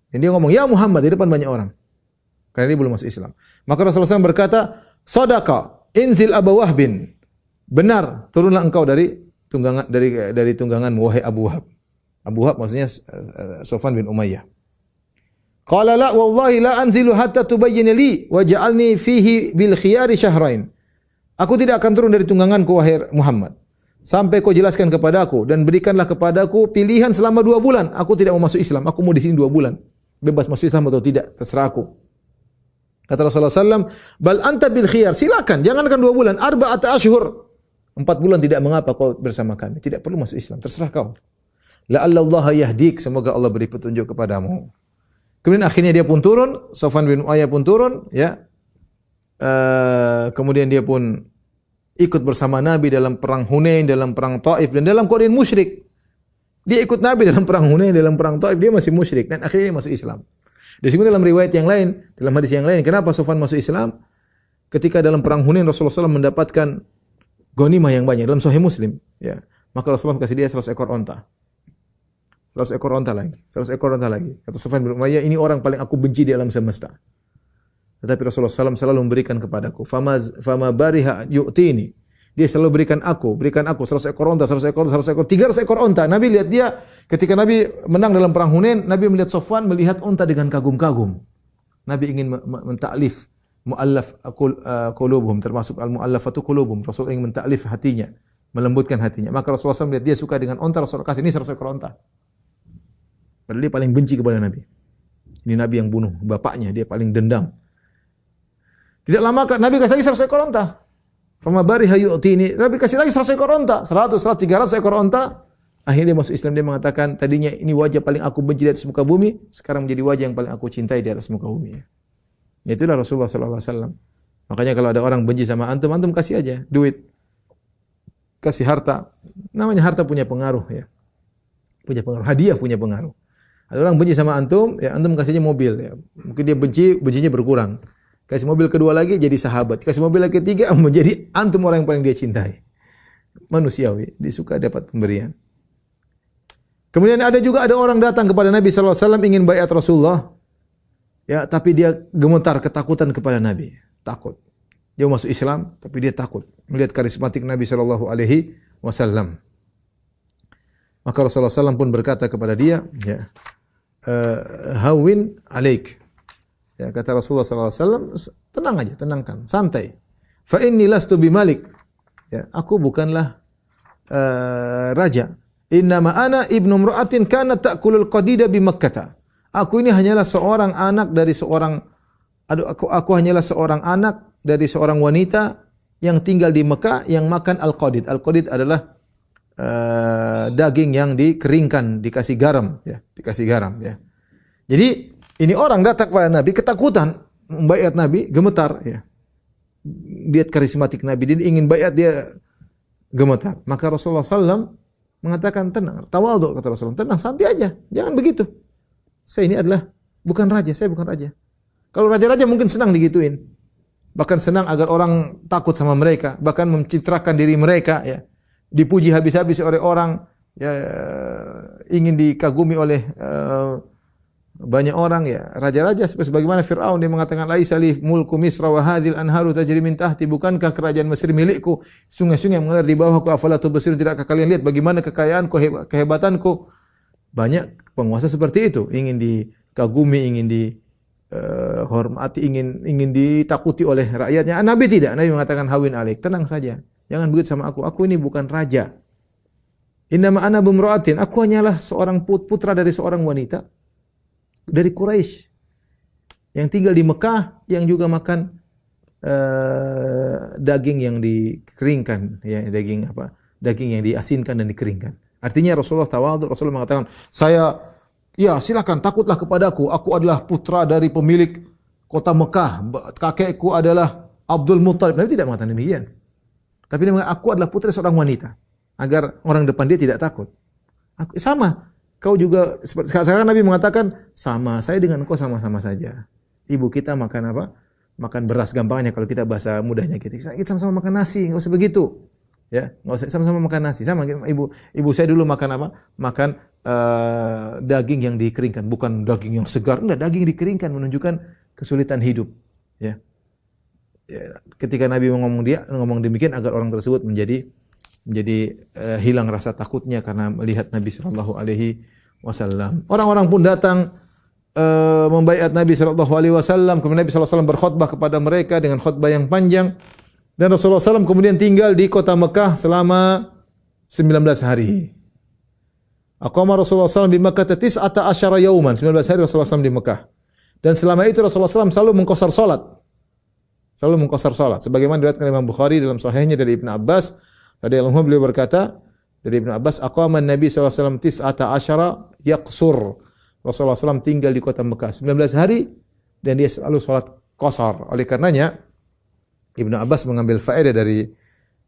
Dan dia ngomong, "Ya Muhammad," di depan banyak orang. Karena dia belum masuk Islam. Maka Rasulullah SAW berkata, "Sadaqa, inzil Abu Wahbin." Benar, turunlah engkau dari tunggangan wahai Abu Wahab. Abu Wahab maksudnya Safwan bin Umayyah. Qala la wallahi la anzilu hatta tubayyin li wa ja'alni fihi bil khiyari syahrain. Aku tidak akan turun dari tungganganku wahai Muhammad sampai kau jelaskan kepadaku dan berikanlah kepadaku pilihan selama 2 bulan. Aku tidak mau masuk Islam, aku mau di sini 2 bulan. Bebas masuk Islam atau tidak, terserah aku. Kata Rasulullah SAW, bal anta bil khiyar, silakan, jangankan 2 bulan, arba'ata ashhur. 4 bulan tidak mengapa kau bersama kami, tidak perlu masuk Islam, terserah kau. La'allallaha yahdik, semoga Allah beri petunjuk kepadamu. Kemudian akhirnya dia pun turun, Safwan bin Umayyah pun turun, ya. Kemudian dia pun ikut bersama Nabi dalam perang Hunain, dalam perang Taif, dan dalam keadaan musyrik. Dia ikut Nabi dalam perang Hunain, dalam perang Taif, dia masih musyrik, dan akhirnya dia masuk Islam. Disebut dalam riwayat yang lain, dalam hadis yang lain, kenapa Safwan masuk Islam? Ketika dalam perang Hunain Rasulullah SAW mendapatkan ghanimah yang banyak, dalam Sahih Muslim, ya. Maka Rasulullah kasih dia 100 ekor onta. 100 ekor onta lagi, 100 ekor onta lagi. Kata Safwan bin Umayyah, ini orang paling aku benci di alam semesta. Tetapi Rasulullah SAW selalu memberikan kepadaku. Fama bariha yu'tini. Dia selalu berikan aku 100 ekor onta, 100 ekor, 300 ekor onta. Nabi lihat dia, ketika Nabi menang dalam perang Hunain, Nabi melihat Safwan melihat onta dengan kagum-kagum. Nabi ingin mentaklif mu'allaf qulubuhum, termasuk al-mu'allafatu qulubuhum. Rasul ingin mentaklif hatinya, melembutkan hatinya. Maka Rasulullah SAW melihat dia suka dengan onta, Rasulullah kasih ini 100 ekor onta. Padahal dia paling benci kepada Nabi. Ini Nabi yang bunuh bapaknya, dia paling dendam. Tidak lama Nabi kasih lagi 100 ekor onta. Fama bariha yu'tini. Nabi kasih lagi 100 ekor onta. 100, 300 ekor onta. Akhirnya dia masuk Islam. Dia mengatakan, tadinya ini wajah paling aku benci di atas muka bumi, sekarang menjadi wajah yang paling aku cintai di atas muka bumi. Itulah Rasulullah SAW. Makanya kalau ada orang benci sama antum, antum kasih aja duit. Kasih harta. Namanya harta punya pengaruh, ya. Punya pengaruh. Hadiah punya pengaruh. Ada orang benci sama antum, ya antum kasih aja mobil, ya. Mungkin dia bencinya berkurang. Kasih mobil kedua lagi jadi sahabat. Kasih mobil lagi ketiga menjadi antum orang yang paling dia cintai. Manusiawi, disuka dapat pemberian. Kemudian ada orang datang kepada Nabi sallallahu alaihi wasallam ingin baiat Rasulullah. Ya, tapi dia gemetar ketakutan kepada Nabi. Takut. Dia masuk Islam tapi dia takut melihat karismatik Nabi sallallahu alaihi wasallam. Maka Rasulullah SAW pun berkata kepada dia, ya, hawin alaik. Ya, kata Rasulullah SAW, tenang aja, tenangkan, santai. Fa inni lastu bimalik. Ya, aku bukanlah raja. Innama ana ibnu imra'atin kanat ta'kulul qadida bi Makkah. Aku ini hanyalah seorang anak dari aku hanyalah seorang anak dari seorang wanita yang tinggal di Mekah yang makan al-qadid. Al-qadid adalah daging yang dikeringkan, dikasih garam, ya, dikasih garam, ya. Jadi ini orang datang kepada Nabi ketakutan, membaiat Nabi, gemetar, ya. Lihat karismatik Nabi, dia ingin baiat, dia gemetar. Maka Rasulullah SAW mengatakan tenang, tawadhu, kata Rasulullah, tenang, santai aja, jangan begitu. Saya ini adalah bukan raja, saya bukan raja. Kalau raja-raja mungkin senang digituin, bahkan senang agar orang takut sama mereka, bahkan mencitrakan diri mereka, ya. Dipuji habis-habis oleh orang, ya, ingin dikagumi oleh banyak orang, ya. Raja-raja sebagaimana Firaun, dia mengatakan laisa li mulku Misra wa hadhil anharu tajri min tahti, bukankah kerajaan Mesir milikku, sungai-sungai yang mengalir di bawahku, afala tubsirun, tidakkah kalian lihat bagaimana kekayaanku, kehebatanku. Banyak penguasa seperti itu, ingin dikagumi, ingin dihormati, ingin ditakuti oleh rakyatnya. Nabi tidak, Nabi mengatakan hawin alaik, tenang saja. Jangan begitu sama aku ini bukan raja. Innama ana bimra'atin, aku hanyalah seorang putra dari seorang wanita dari Quraisy yang tinggal di Mekah, yang juga makan daging yang dikeringkan, ya, daging yang diasinkan dan dikeringkan. Artinya Rasulullah tawadhu, Rasulullah mengatakan, silakan, takutlah kepadaku, aku adalah putra dari pemilik kota Mekah, kakekku adalah Abdul Muttalib. Nabi tidak mengatakan demikian. Tapi dia mengatakan, aku adalah putra seorang wanita, agar orang depan dia tidak takut. Sama, kau juga, sekarang Nabi mengatakan, sama, saya dengan kau sama-sama saja. Ibu kita makan apa? Makan beras, gampangnya kalau kita bahasa mudahnya kita sama-sama makan nasi, enggak usah begitu. Ya, enggak usah sama-sama makan nasi. Sama ibu saya dulu makan apa? Makan daging yang dikeringkan, bukan daging yang segar, enggak, daging dikeringkan menunjukkan kesulitan hidup, ya. Ketika Nabi ngomong demikian agar orang tersebut menjadi hilang rasa takutnya karena melihat Nabi sallallahu alaihi wasallam. Orang-orang pun datang membaiat Nabi sallallahu alaihi wasallam. Kemudian Nabi sallallahu alaihi wasallam berkhutbah kepada mereka dengan khutbah yang panjang. Dan Rasulullah SAW kemudian tinggal di kota Mekah selama 19 hari. Aqama Rasulullah SAW di Makkah tis'ata asyara yauman, 19 hari Rasulullah SAW di Mekah. Dan selama itu Rasulullah SAW selalu mengqasar salat. Selalu mengqasar salat. Sebagaimana diriwayatkan Imam Bukhari dalam sahihnya dari Ibnu Abbas radhiyallahu anhu, beliau berkata dari Ibnu Abbas, aqama Nabi SAW tis'ata asyara yaqsur. Rasulullah SAW tinggal di kota Mekah 19 hari dan dia selalu salat qasar. Oleh karenanya Ibnu Abbas mengambil faedah dari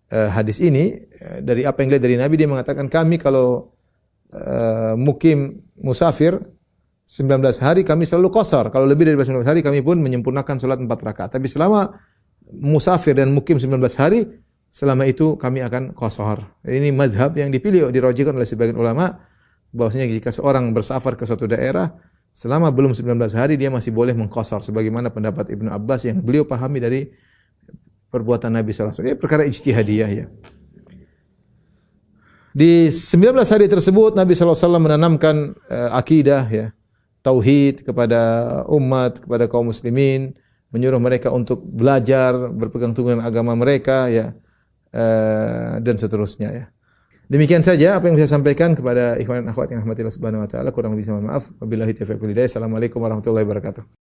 hadis ini, dari apa yang dilihat dari Nabi. Dia mengatakan, kami kalau mukim musafir 19 hari kami selalu qasar. Kalau lebih dari 19 hari kami pun menyempurnakan salat 4 rakaat. Tapi selama musafir dan mukim 19 hari, selama itu kami akan qasar. Ini mazhab yang dipilih, dirajihkan oleh sebagian ulama, bahwasanya jika seorang bersafar ke suatu daerah selama belum 19 hari dia masih boleh mengqasar, sebagaimana pendapat Ibnu Abbas yang beliau pahami dari perbuatan Nabi sallallahu alaihi wasallam. Perkara ijtihadiyah ya. Di 19 hari tersebut Nabi sallallahu alaihi wasallam menanamkan akidah ya, tauhid kepada umat, kepada kaum muslimin, menyuruh mereka untuk belajar, berpegang teguh dengan agama mereka ya, dan seterusnya ya. Demikian saja apa yang saya sampaikan kepada ikhwan dan akhwat yang rahmatillah subhanahu wa taala. Kurang lebih mohon maaf. Wabillahi taufiq wal hidayah. Assalamualaikum warahmatullahi wabarakatuh.